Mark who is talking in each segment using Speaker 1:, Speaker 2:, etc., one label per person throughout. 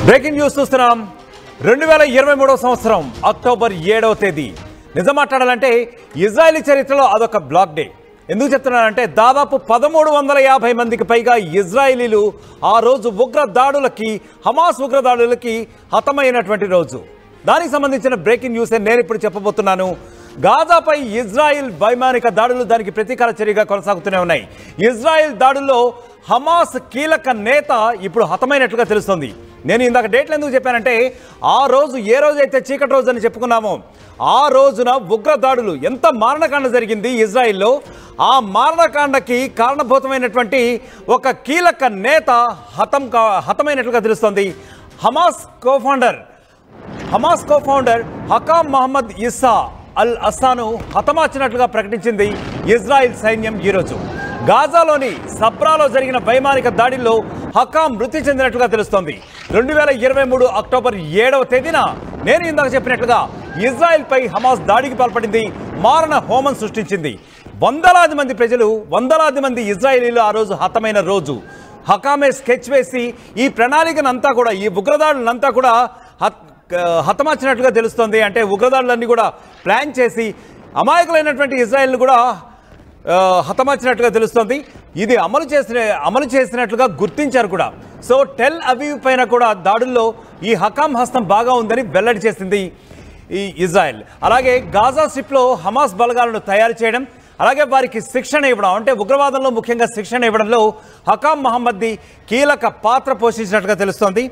Speaker 1: Breaking news చూస్తున్నాం. 2023 సంవత్సరం October 7వ తేదీ. నిజం మాట్లాడాలంటే ఇజ్రాయెలీ చరిత్రలో అదొక బ్లాక్ డే. ఎందుకు చెప్తున్నానంటే దాదాపు 1350 మందికి పైగా ఇజ్రాయేలీలు ఆ రోజు హమాస్ ఉగ్రదాడులకి హతమైనటువంటి రోజు. దానికి సంబంధించిన బ్రేకింగ్ న్యూస్ నేను ఇప్పుడు చెప్పబోతున్నాను. గాజాపై ఇజ్రాయెల్ వైమానిక దాడులు దానికి ప్రతీకార చర్యగా కొనసాగుతూనే ఉన్నాయి. ఇజ్రాయెల్ దాడుల్లో హమాస్ కీలక నేత ఇప్పుడు హతమైనట్లుగా తెలుస్తుంది. నేను ఇందాక డేట్లు ఎందుకు చెప్పానంటే ఆ రోజు ఏ రోజైతే చీకటి రోజు అని చెప్పుకున్నామో ఆ రోజున ఉగ్రదాడులు ఎంత మారణకాండ జరిగింది ఇజ్రాయెల్లో. ఆ మారణకాండకి కారణభూతమైనటువంటి ఒక కీలక నేత హతమైనట్లుగా తెలుస్తోంది. హమాస్ కోఫౌండర్ హకామ్ మహమ్మద్ ఇస్సా అల్ అస్సాను హతమార్చినట్లుగా ప్రకటించింది ఇజ్రాయెల్ సైన్యం ఈరోజు. గాజాలోని సబ్రాలో జరిగిన వైమానిక దాడిలో హకామ్ మృతి చెందినట్లుగా తెలుస్తోంది. 2023 అక్టోబర్ 7వ తేదీన నేను ఇందాక చెప్పినట్లుగా ఇజ్రాయెల్పై హమాస్ దాడికి పాల్పడింది, మారణ హోమం సృష్టించింది. వందలాది మంది ఇజ్రాయేలీలు ఆ రోజు హతమైన రోజు. హకామే స్కెచ్ వేసి ఈ ప్రణాళికనంతా కూడా, ఈ ఉగ్రదాడులంతా కూడా హతమార్చినట్లుగా తెలుస్తోంది. అంటే ఉగ్రదాడులన్నీ కూడా ప్లాన్ చేసి అమాయకులైనటువంటి ఇజ్రాయెల్ని కూడా హతమార్చినట్లుగా తెలుస్తోంది. ఇది అమలు చేసినట్లుగా గుర్తించారు కూడా. సో టెల్ అవీవ్ పైన కూడా దాడుల్లో ఈ హకామ్ హస్తం బాగా ఉందని వెల్లడి చేసింది ఈ ఇజ్రాయెల్. అలాగే గాజా స్ట్రిప్లో హమాస్ బలగాలను తయారు చేయడం, అలాగే వారికి శిక్షణ ఇవ్వడం, అంటే ఉగ్రవాదంలో ముఖ్యంగా శిక్షణ ఇవ్వడంలో హకామ్ మహమ్మద్ది కీలక పాత్ర పోషించినట్లుగా తెలుస్తోంది.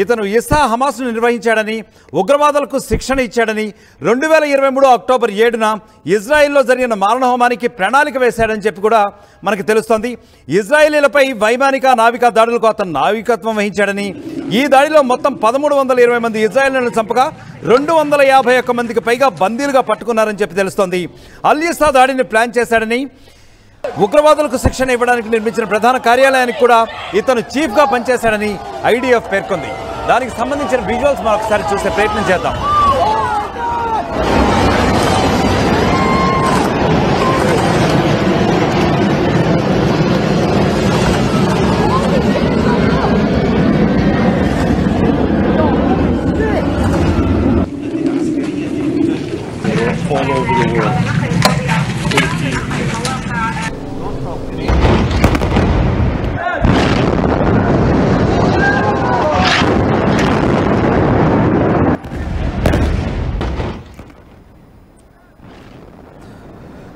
Speaker 1: ఇతను ఇస్సా హమాస్ను నిర్వహించాడని, ఉగ్రవాదులకు శిక్షణ ఇచ్చాడని, 2023 అక్టోబర్ 7న ఇజ్రాయెల్లో జరిగిన మారణహోమానికి ప్రణాళిక వేశాడని చెప్పి కూడా మనకు తెలుస్తోంది. ఇజ్రాయేలీలపై వైమానిక నావికా దాడులకు అతను నావికత్వం వహించాడని, ఈ దాడిలో మొత్తం 1320 మంది ఇజ్రాయేలీలను చంపగా 251 మందికి పైగా బందీలుగా పట్టుకున్నారని చెప్పి తెలుస్తోంది. అల్ ఇస్సా దాడిని ప్లాన్ చేశాడని, ఉగ్రవాదులకు శిక్షణ ఇవ్వడానికి నిర్మించిన ప్రధాన కార్యాలయానికి కూడా ఇతను చీఫ్గా పనిచేశాడని ఐడిఎఫ్ పేర్కొంది. దానికి సంబంధించిన విజువల్స్ మనం ఒకసారి చూసే ప్రయత్నం చేద్దాం.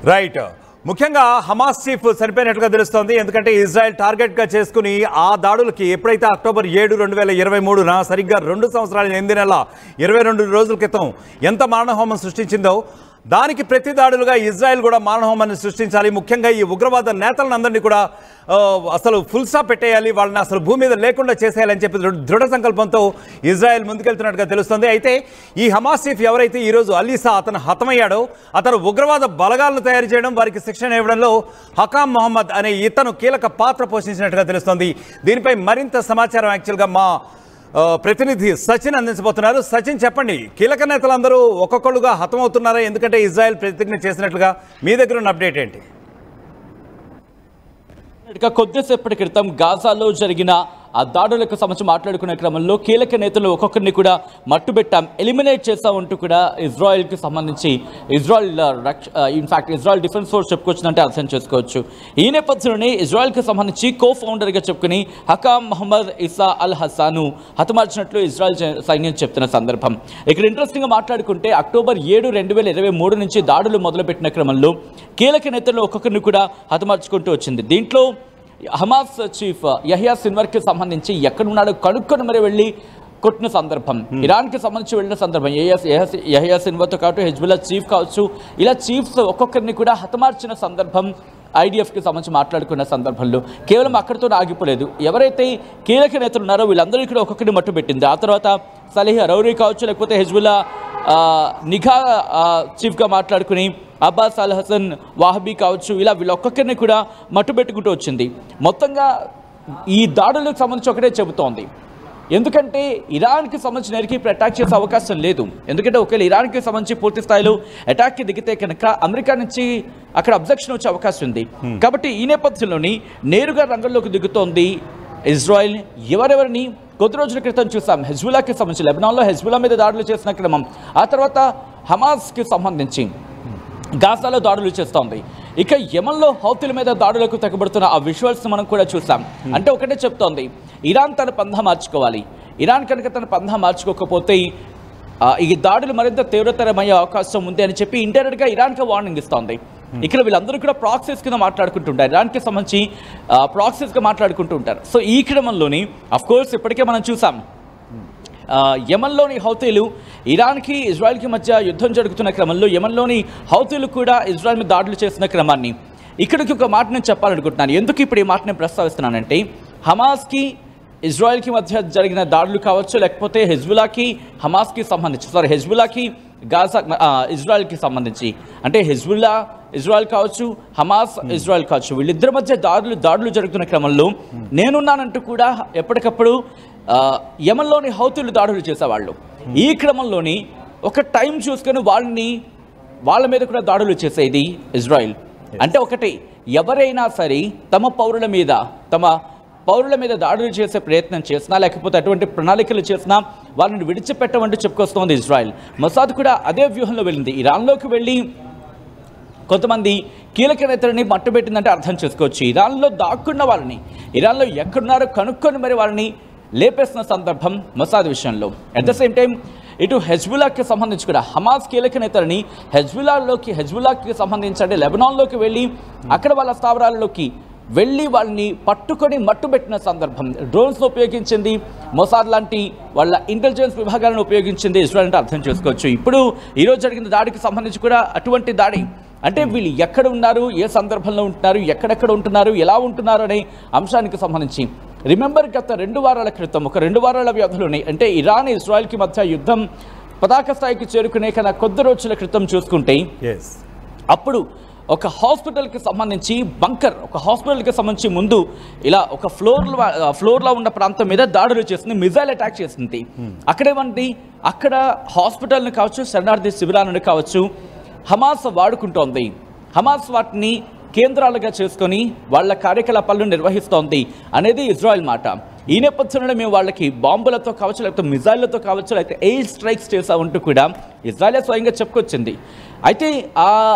Speaker 1: రైట్. ముఖ్యంగా హమాస్ చీఫ్ చనిపోయినట్లుగా తెలుస్తోంది. ఎందుకంటే ఇజ్రాయెల్ టార్గెట్గా చేసుకుని ఆ దాడులకి ఎప్పుడైతే అక్టోబర్ 7, 2023న సరిగ్గా 2 సంవత్సరాల 8 నెలల 22 రోజుల క్రితం ఎంత మారణహోమం సృష్టించిందో దానికి ప్రతి దాడులుగా ఇజ్రాయెల్ కూడా మారణహోమాన్ని సృష్టించాలి. ముఖ్యంగా ఈ ఉగ్రవాద నేతలందరినీ కూడా అసలు ఫుల్ స్టాప్ పెట్టేయాలి, వాళ్ళని అసలు భూమి మీద లేకుండా చేసేయాలని చెప్పి దృఢ సంకల్పంతో ఇజ్రాయెల్ ముందుకెళ్తున్నట్టుగా తెలుస్తుంది. అయితే ఈ హమాస్ చీఫ్ ఎవరైతే ఈరోజు అల్ ఇస్సా అతను హతమయ్యాడో అతను ఉగ్రవాద బలగాలను తయారు చేయడం, వారికి శిక్షణ ఇవ్వడంలో హకామ్ మహమ్మద్ అనే ఇతను కీలక పాత్ర పోషించినట్టుగా తెలుస్తోంది. దీనిపై మరింత సమాచారం యాక్చువల్గా మా ప్రతినిధి సచిన్ అందించబోతున్నారు. సచిన్, చెప్పండి, కీలక నేతలందరూ ఒక్కొక్కరుగా హతమవుతున్నారా? ఎందుకంటే ఇజ్రాయెల్ ప్రతిజ్ఞ చేసినట్లుగా మీ దగ్గర ఉన్న అప్డేట్ ఏంటి?
Speaker 2: కొద్దిసేపటి క్రితం గాజాలో జరిగిన ఆ దాడులకు సంబంధించి మాట్లాడుకునే క్రమంలో కీలక నేతలు ఒక్కొక్కరిని కూడా మట్టుబెట్టాం, ఎలిమినేట్ చేస్తామంటూ కూడా ఇజ్రాయెల్కి సంబంధించి ఇజ్రాయెల్ డిఫెన్స్ ఫోర్స్ చెప్పుకొచ్చిందంటే అర్థం చేసుకోవచ్చు. ఈ నేపథ్యంలోనే ఇజ్రాయెల్కి సంబంధించి కో-ఫౌండర్గా చెప్పుకుని హకామ్ మహమ్మద్ ఇస్సా అల్ హస్సాను హతమార్చినట్లు ఇజ్రాయెల్ సైన్యం చెప్తున్న సందర్భం. ఇక్కడ ఇంట్రెస్టింగ్గా మాట్లాడుకుంటే అక్టోబర్ 7, 2023 నుంచి దాడులు మొదలుపెట్టిన క్రమంలో కీలక నేతలు ఒక్కొక్కరిని కూడా హతమార్చుకుంటూ వచ్చింది. దీంట్లో హమాస్ చీఫ్ యహియా సిన్వర్కి సంబంధించి ఎక్కడున్నాడో కనుక్కొని మరి వెళ్ళి కొట్టిన సందర్భం, ఇరాన్కి సంబంధించి వెళ్ళిన సందర్భం, యహియా సిన్వర్తో కావచ్చు, హెజ్బుల్లా చీఫ్ కావచ్చు, ఇలా చీఫ్స్ ఒక్కొక్కరిని కూడా హతమార్చిన సందర్భం ఐడిఎఫ్కి సంబంధించి మాట్లాడుకున్న సందర్భంలో కేవలం అక్కడితో ఆగిపోలేదు. ఎవరైతే కీలక నేతలు ఉన్నారో వీళ్ళందరూ ఇక్కడ ఒక్కొక్కరిని మట్టుబెట్టింది. ఆ తర్వాత సలీహ్ రౌరీ కావచ్చు, లేకపోతే హెజ్బుల్లా నిఘా చీఫ్గా మాట్లాడుకుని అబ్బాస్ అల్ హసన్ వాహబీ కావచ్చు, ఇలా వీళ్ళొక్కొక్కరిని కూడా మట్టుబెట్టుకుంటూ వచ్చింది. మొత్తంగా ఈ దాడులకు సంబంధించి ఒకటే చెబుతోంది. ఎందుకంటే ఇరాన్కి సంబంధించిన నేరికి ఇప్పుడు అటాక్ చేసే అవకాశం లేదు. ఎందుకంటే ఒకవేళ ఇరాన్కి సంబంధించి పూర్తి స్థాయిలో అటాక్కి దిగితే కనుక అమెరికా నుంచి అక్కడ అబ్జెక్షన్ వచ్చే అవకాశం ఉంది. కాబట్టి ఈ నేపథ్యంలోని నేరుగా రంగంలోకి దిగుతోంది ఇజ్రాయెల్ ఎవరెవరిని కొద్ది రోజుల క్రితం చూసాం. హెజ్బుల్లాకి సంబంధించి లెబనాన్లో హెజ్బుల్లా మీద దాడులు చేసిన క్రమం, ఆ తర్వాత హమాస్కి సంబంధించి గాజాలో దాడులు చేస్తోంది. ఇక యెమెన్లో హౌతీల మీద దాడులకు తెగబడుతున్న ఆ విజువల్స్ మనం కూడా చూసాం. అంటే ఒకటే చెప్తోంది, ఇరాన్ తన పంధా మార్చుకోవాలి. ఇరాన్ కనుక తన పంధా మార్చుకోకపోతే ఈ దాడులు మరింత తీవ్రతరమయ్యే అవకాశం ఉంది అని చెప్పి ఇండైరెక్ట్గా ఇరాన్కి వార్నింగ్ ఇస్తోంది. ఇక్కడ వీళ్ళందరూ కూడా ప్రాక్సీస్ కింద మాట్లాడుకుంటుంటారు, ఇరాన్కి సంబంధించి ప్రాక్సీస్గా మాట్లాడుకుంటూ ఉంటారు. సో ఈ క్రమంలోని అఫ్కోర్స్ ఇప్పటికే మనం చూసాం, యెమెన్లోని హౌతీలు ఇరాన్కి ఇజ్రాయెల్కి మధ్య యుద్ధం జరుగుతున్న క్రమంలో యెమెన్లోని హౌతీలు కూడా ఇజ్రాయెల్ మీద దాడులు చేసిన క్రమాన్ని ఇక్కడికి ఒక మాట నేను చెప్పాలనుకుంటున్నాను. ఎందుకు ఇప్పుడు ఈ మాట నేను ప్రస్తావిస్తున్నానంటే, హమాస్కి ఇజ్రాయెల్కి మధ్య జరిగిన దాడులు కావచ్చు, లేకపోతే హెజ్బుల్లాకి హమాస్కి సంబంధించి హెజ్బుల్లాకి గాజా ఇజ్రాయెల్కి సంబంధించి, అంటే హెజ్బుల్లా ఇజ్రాయెల్ కావచ్చు, హమాస్ ఇజ్రాయెల్ కావచ్చు, వీళ్ళిద్దరి మధ్య దాడులు జరుగుతున్న క్రమంలో నేనున్నానంటూ కూడా ఎప్పటికప్పుడు యెమెన్లోని హౌతీలు దాడులు చేసేవాళ్ళు. ఈ క్రమంలోని ఒక టైం చూసుకొని వాళ్ళ మీద కూడా దాడులు చేసేది ఇజ్రాయెల్. అంటే ఒకటి, ఎవరైనా సరే తమ పౌరుల మీద దాడులు చేసే ప్రయత్నం చేసినా, లేకపోతే అటువంటి ప్రణాళికలు చేసినా వాళ్ళని విడిచిపెట్టమంటూ చెప్పుకొస్తోంది ఇజ్రాయెల్. మొసాద్ కూడా అదే వ్యూహంలో వెళ్ళింది. ఇరాన్లోకి వెళ్ళి కొంతమంది కీలక నేతలని మట్టుబెట్టిందంటే అర్థం చేసుకోవచ్చు. ఇరాన్లో దాక్కున్న వాళ్ళని, ఇరాన్లో ఎక్కడున్నారో కనుక్కొని మరి వాళ్ళని లేపేసిన సందర్భం మొసాద్ విషయంలో. అట్ ద సేమ్ టైం ఇటు హెజ్బుల్లాకి సంబంధించి కూడా హమాస్ కీలక నేతలని హెజ్బుల్లాకి సంబంధించి అంటే లెబనాన్లోకి వెళ్ళి అక్కడ వాళ్ళ స్థావరాలలోకి వెళ్ళి వాళ్ళని పట్టుకొని మట్టుబెట్టిన సందర్భం. డ్రోన్స్ను ఉపయోగించింది, మొసాద్ లాంటి వాళ్ళ ఇంటెలిజెన్స్ విభాగాలను ఉపయోగించింది ఇజ్రాయెల్ అంటే అర్థం చేసుకోవచ్చు. ఇప్పుడు ఈరోజు జరిగిన దాడికి సంబంధించి కూడా అటువంటి దాడి, అంటే వీళ్ళు ఎక్కడ ఉన్నారు, ఏ సందర్భంలో ఉంటున్నారు, ఎక్కడెక్కడ ఉంటున్నారు, ఎలా ఉంటున్నారు అనే అంశానికి సంబంధించి రిమెంబర్ గత 2 వారాల క్రితం, ఒక 2 వారాల వ్యవధిలోనే, అంటే ఇరాన్ ఇజ్రాయెల్కి మధ్య యుద్ధం పతాక స్థాయికి చేరుకునే కన్నా కొద్ది రోజుల క్రితం చూసుకుంటే అప్పుడు ఒక హాస్పిటల్కి సంబంధించి ఒక హాస్పిటల్కి సంబంధించి ముందు ఇలా ఒక ఫ్లోర్లో ఉన్న ప్రాంతం మీద దాడులు చేసింది, మిజైల్ అటాక్ చేసింది. అక్కడ హాస్పిటల్ని కావచ్చు, శరణార్థి శిబిరాలను కావచ్చు హమాస్ వాడుకుంటోంది. హమాస్ వాటిని కేంద్రాలుగా చేసుకొని వాళ్ళ కార్యకలాపాలను నిర్వహిస్తోంది అనేది ఇజ్రాయెల్ మాట. ఈ నేపథ్యంలో మేము వాళ్ళకి బాంబులతో కావచ్చు, లేకపోతే మిజైళ్లతో కావచ్చు, లేకపోతే ఎయిర్ స్ట్రైక్స్ చేసామంటూ కూడా ఇజ్రాయెల్ స్వయంగా చెప్పుకొచ్చింది. అయితే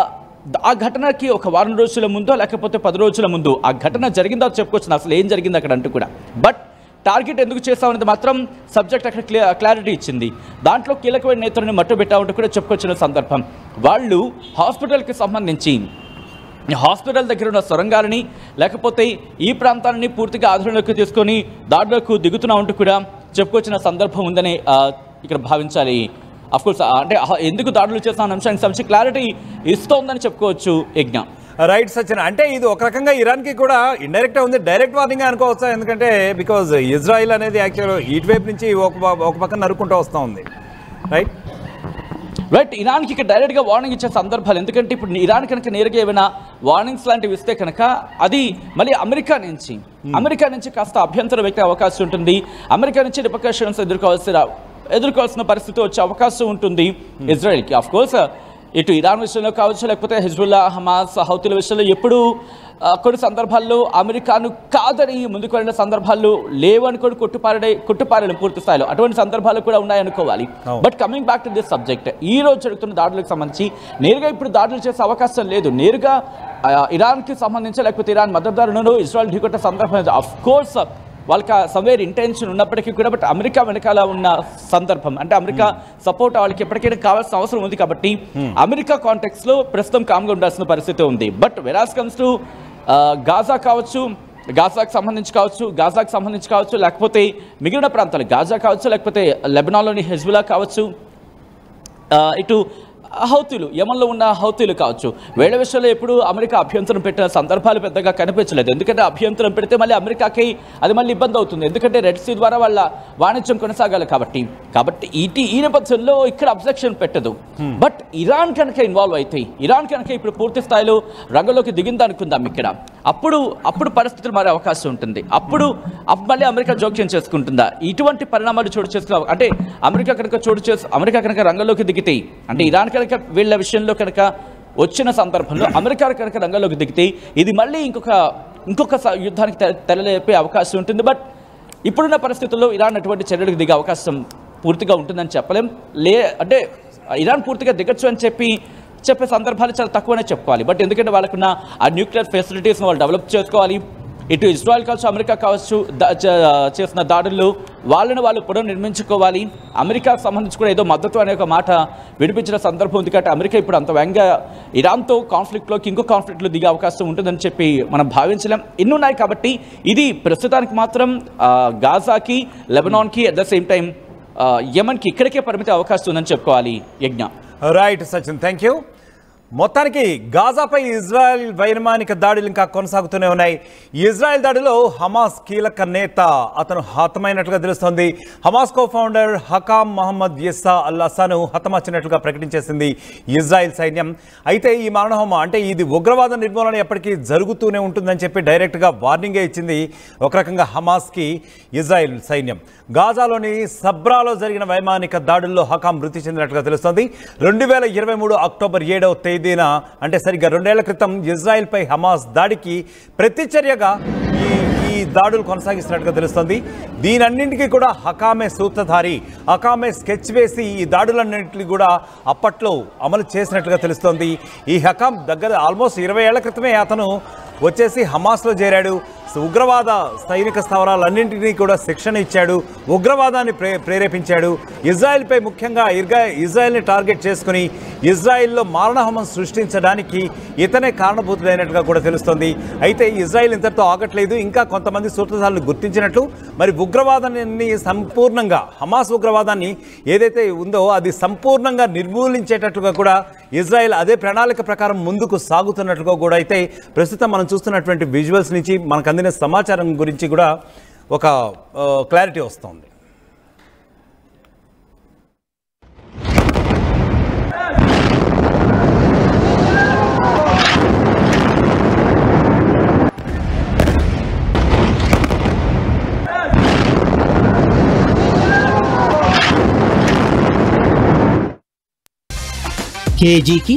Speaker 2: ఆ ఘటనకి ఒక వారం రోజుల ముందో లేకపోతే 10 రోజుల ముందు ఆ ఘటన జరిగిందో చెప్పుకొచ్చింది, అసలు ఏం జరిగింది అక్కడ అంటూ కూడా. బట్ టార్గెట్ ఎందుకు చేస్తామనేది మాత్రం సబ్జెక్ట్ అక్కడ క్లారిటీ ఇచ్చింది. దాంట్లో కీలకమైన నేతలను మట్టుబెట్టామంటూ కూడా చెప్పుకొచ్చిన సందర్భం. వాళ్ళు హాస్పిటల్కి సంబంధించి హాస్పిటల్ దగ్గర ఉన్న సొరంగాలని లేకపోతే ఈ ప్రాంతాలని పూర్తిగా ఆధీనంలోకి తీసుకొని దాడులకు దిగుతున్నామంటూ కూడా చెప్పుకొచ్చిన సందర్భం ఉందని ఇక్కడ భావించాలి. అఫ్కోర్స్ అంటే ఎందుకు దాడులు చేస్తున్న అంశానికి సంబంధించి క్లారిటీ ఇస్తోందని చెప్పుకోవచ్చు యజ్ఞ.
Speaker 1: రైట్ సచిన్, అంటే ఇది ఒక రకంగా ఇరాన్కి కూడా ఇండైరెక్ట్గా ఉంది, డైరెక్ట్ వార్నింగ్ అనుకోవచ్చా? ఎందుకంటే బికాజ్ ఇజ్రాయిల్ అనేది యాక్చువల్ ఇటువైపు నుంచి ఒక పక్కన నరుక్కుంటూ వస్తూ ఉంది.
Speaker 2: రైట్, ఇరాన్కి ఇక్కడ డైరెక్ట్గా వార్నింగ్ ఇచ్చే సందర్భాలు. ఎందుకంటే ఇప్పుడు ఇరాన్ కనుక నేరుగా ఏమైనా వార్నింగ్స్ లాంటివి ఇస్తే కనుక అది మళ్ళీ అమెరికా నుంచి కాస్త అభ్యంతరం వ్యక్తే అవకాశం ఉంటుంది. అమెరికా నుంచి రిపర్కషన్స్ ఎదుర్కోవాల్సిన పరిస్థితి వచ్చే అవకాశం ఉంటుంది ఇజ్రాయెల్కి. ఆఫ్ కోర్స్ ఇటు ఇరాన్ విషయంలో కావచ్చు, లేకపోతే హెజ్బుల్లా, హమాస్, హౌతీల విషయంలో ఎప్పుడు కొన్ని సందర్భాల్లో అమెరికాను కాదని ముందుకు వెళ్ళిన సందర్భాలు లేవనుకొని కొట్టుపారడం పూర్తి స్థాయిలో అటువంటి సందర్భాలు కూడా ఉన్నాయనుకోవాలి. But coming back to this subject, ఈ రోజు జరుగుతున్న దాడులకు సంబంధించి నేరుగా ఇప్పుడు దాడులు చేసే అవకాశం లేదు. నేరుగా ఇరాన్కి సంబంధించి లేకపోతే ఇరాన్ మద్దతుదారులను ఇజ్రాయెల్ ఢీకొట్టే సందర్భం ఆఫ్ కోర్స్ వాళ్ళకి సమ్వేర్ ఇంటెన్షన్ ఉన్నప్పటికీ కూడా, బట్ అమెరికా వెనకాల ఉన్న సందర్భం అంటే అమెరికా సపోర్ట్ వాళ్ళకి ఎప్పటికైనా కావాల్సిన అవసరం ఉంది కాబట్టి అమెరికా కాంటెక్స్లో ప్రస్తుతం కామ్గా ఉండాల్సిన పరిస్థితి ఉంది. బట్ వెరాస్ కమ్స్ టు గాజాకు సంబంధించి కావచ్చు లేకపోతే మిగిలిన ప్రాంతాలు గాజా కావచ్చు, లేకపోతే లెబనాన్లోని హెజ్బుల్లా కావచ్చు, ఇటు హౌతీలు యెమెన్లో ఉన్న హౌతీలు కావచ్చు, వీళ్ళ విషయంలో ఎప్పుడు అమెరికా అభ్యంతరం పెట్టిన సందర్భాలు పెద్దగా కనిపించలేదు. ఎందుకంటే అభ్యంతరం పెడితే మళ్ళీ అమెరికాకి అది మళ్ళీ ఇబ్బంది అవుతుంది, ఎందుకంటే రెడ్ సీ ద్వారా వాళ్ళ వాణిజ్యం కొనసాగాలి కాబట్టి ఈ నేపథ్యంలో ఇక్కడ అబ్జెక్షన్ పెట్టదు. బట్ ఇరాన్ కనుక ఇన్వాల్వ్ అయితే, ఇరాన్ కనుక ఇప్పుడు పూర్తి స్థాయిలో రంగంలోకి దిగిందనుకుందాం ఇక్కడ, అప్పుడు పరిస్థితులు మారే అవకాశం ఉంటుంది. అప్పుడు మళ్ళీ అమెరికా జోక్యం చేసుకుంటుందా? ఇటువంటి పరిణామాలు చోటు చేసుకున్న అంటే అమెరికా కనుక రంగంలోకి దిగితే, అంటే ఇరాన్ కనుక వీళ్ళ విషయంలో కనుక వచ్చిన సందర్భంలో అమెరికా కనుక రంగంలోకి దిగితే ఇది మళ్ళీ ఇంకొక యుద్ధానికి తెరలేపే అవకాశం ఉంటుంది. బట్ ఇప్పుడున్న పరిస్థితుల్లో ఇరాన్ అటువంటి చర్యలకు దిగే అవకాశం పూర్తిగా ఉంటుందని చెప్పలేం. అంటే ఇరాన్ పూర్తిగా దిగచ్చు అని చెప్పే సందర్భాలు చాలా తక్కువనే చెప్పుకోవాలి. బట్ ఎందుకంటే వాళ్ళకున్న ఆ న్యూక్లియర్ ఫెసిలిటీస్ని వాళ్ళు డెవలప్ చేసుకోవాలి. ఇటు ఇజ్రాయెల్ కావచ్చు, అమెరికా కావచ్చు చేసిన దాడుల్లో వాళ్ళు పునర్నిర్మించుకోవాలి. అమెరికాకు సంబంధించి కూడా ఏదో మద్దతు అనే ఒక మాట వినిపించిన సందర్భం ఉంది. కాబట్టి అమెరికా ఇప్పుడు అంత వేగంగా ఇరాన్తో కాన్ఫ్లిక్ట్లోకి ఇంకో కాన్ఫ్లిక్ట్లో దిగే అవకాశం ఉంటుందని చెప్పి మనం భావించలేం. ఇన్నున్నాయి కాబట్టి ఇది ప్రస్తుతానికి మాత్రం గాజాకి, లెబనాన్కి, అట్ ద సేమ్ టైం యెమెన్కి ఇక్కడికే పరిమిత అవకాశం ఉందని చెప్పుకోవాలి. యజ్ఞ
Speaker 1: రైట్ సచిన్, థ్యాంక్ యూ. మొత్తానికి గాజాపై ఇజ్రాయెల్ వైమానిక దాడులు ఇంకా కొనసాగుతూనే ఉన్నాయి. ఇజ్రాయెల్ దాడిలో హమాస్ కీలక నేత అతను హతమైనట్లుగా తెలుస్తోంది. Hamas co founder Hakam Mohammed Issa al హసాను హతమార్చినట్లుగా ప్రకటించేసింది ఇజ్రాయెల్ సైన్యం. అయితే ఈ మారణహోమం అంటే ఇది ఉగ్రవాద నిర్మూలన ఎప్పటికీ జరుగుతూనే ఉంటుందని చెప్పి డైరెక్ట్గా వార్నింగే ఇచ్చింది ఒక రకంగా హమాస్కి ఇజ్రాయెల్ సైన్యం. గాజాలోని సబ్రాలో జరిగిన వైమానిక దాడుల్లో హకామ్ మృతి చెందినట్లుగా తెలుస్తోంది. 2023 అక్టోబర్ 7వ తేదీన అంటే సరిగ్గా 2 ఏళ్ల క్రితం ఇజ్రాయెల్పై హమాస్ దాడికి ప్రతిచర్యగా ఈ దాడులు కొనసాగిస్తున్నట్టుగా తెలుస్తోంది. దీనన్నింటికీ కూడా హకామే సూత్రధారి, హకామే స్కెచ్ వేసి ఈ దాడులన్నింటినీ కూడా అప్పట్లో అమలు చేసినట్లుగా తెలుస్తోంది. ఈ హకామ్ దగ్గర ఆల్మోస్ట్ 20 ఏళ్ల క్రితమే అతను వచ్చేసి హమాస్లో చేరాడు. ఉగ్రవాద సైనిక స్థావరాలన్నింటినీ కూడా శిక్షణ ఇచ్చాడు, ఉగ్రవాదాన్ని ప్రేరేపించాడు. ఇజ్రాయెల్పై ముఖ్యంగా ఇజ్రాయెల్ని టార్గెట్ చేసుకుని ఇజ్రాయెల్లో మారణహోమం సృష్టించడానికి ఇతనే కారణభూతుడైనట్టుగా కూడా తెలుస్తోంది. అయితే ఇజ్రాయెల్ ఇంతటితో ఆగట్లేదు, ఇంకా కొంతమంది సూత్రధారులను గుర్తించినట్లు మరి ఉగ్రవాదాన్ని సంపూర్ణంగా హమాస్ ఉగ్రవాదాన్ని ఏదైతే ఉందో అది సంపూర్ణంగా నిర్మూలించేటట్లుగా కూడా ఇజ్రాయెల్ అదే ప్రణాళిక ప్రకారం ముందుకు సాగుతున్నట్లుగా కూడా అయితే ప్రస్తుతం మనం చూస్తున్నటువంటి విజువల్స్ నుంచి మనకు అందిన సమాచారం గురించి కూడా ఒక క్లారిటీ వస్తుంది.
Speaker 3: కేజీకి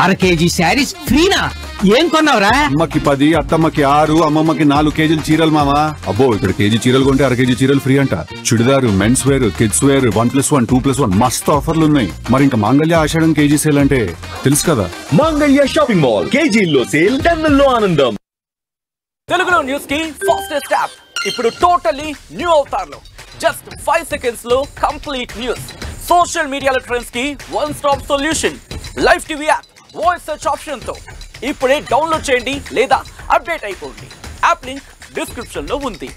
Speaker 3: అర కేజీ శారీస్ ఫ్రీనా? ఏం కొన్నావురా?
Speaker 4: అమ్మకి 10, అత్తమ్మకి 6, అమ్మమ్మకి 4 కేజీలు చీరలు మామా. అబ్బో, ఇక్కడ కేజీ చీరలు కొంటే అర కేజీ చీరలు ఫ్రీ అంట. Churidar, men's wear, kids wear 1+1, 2+1 మస్తు ఆఫర్లు ఉన్నాయి. మరి ఇంకా మాంగళ్య ఆషాఢం కేజీ సేల్ అంటే తెలుసు కదా.
Speaker 5: మాంగళ్య షాపింగ్ మాల్ కేజీల్లో సేల్, టన్నుల్లో ఆనందం.
Speaker 2: తెలుగులో న్యూస్ కి ఫాస్టెస్ట్ యాప్ ఇప్పుడు టోటల్లీ న్యూ అవతార్లో జస్ట్ 5 seconds లో కంప్లీట్ న్యూస్. సోషల్ మీడియాలో ట్రెండ్స్ కి one stop solution. Live TV app voice search option తో ఇప్పుడే డౌన్లోడ్ చేయండి లేదా అప్డేట్ అయిపోండి. యాప్ లింక్ డిస్క్రిప్షన్ లో ఉంది.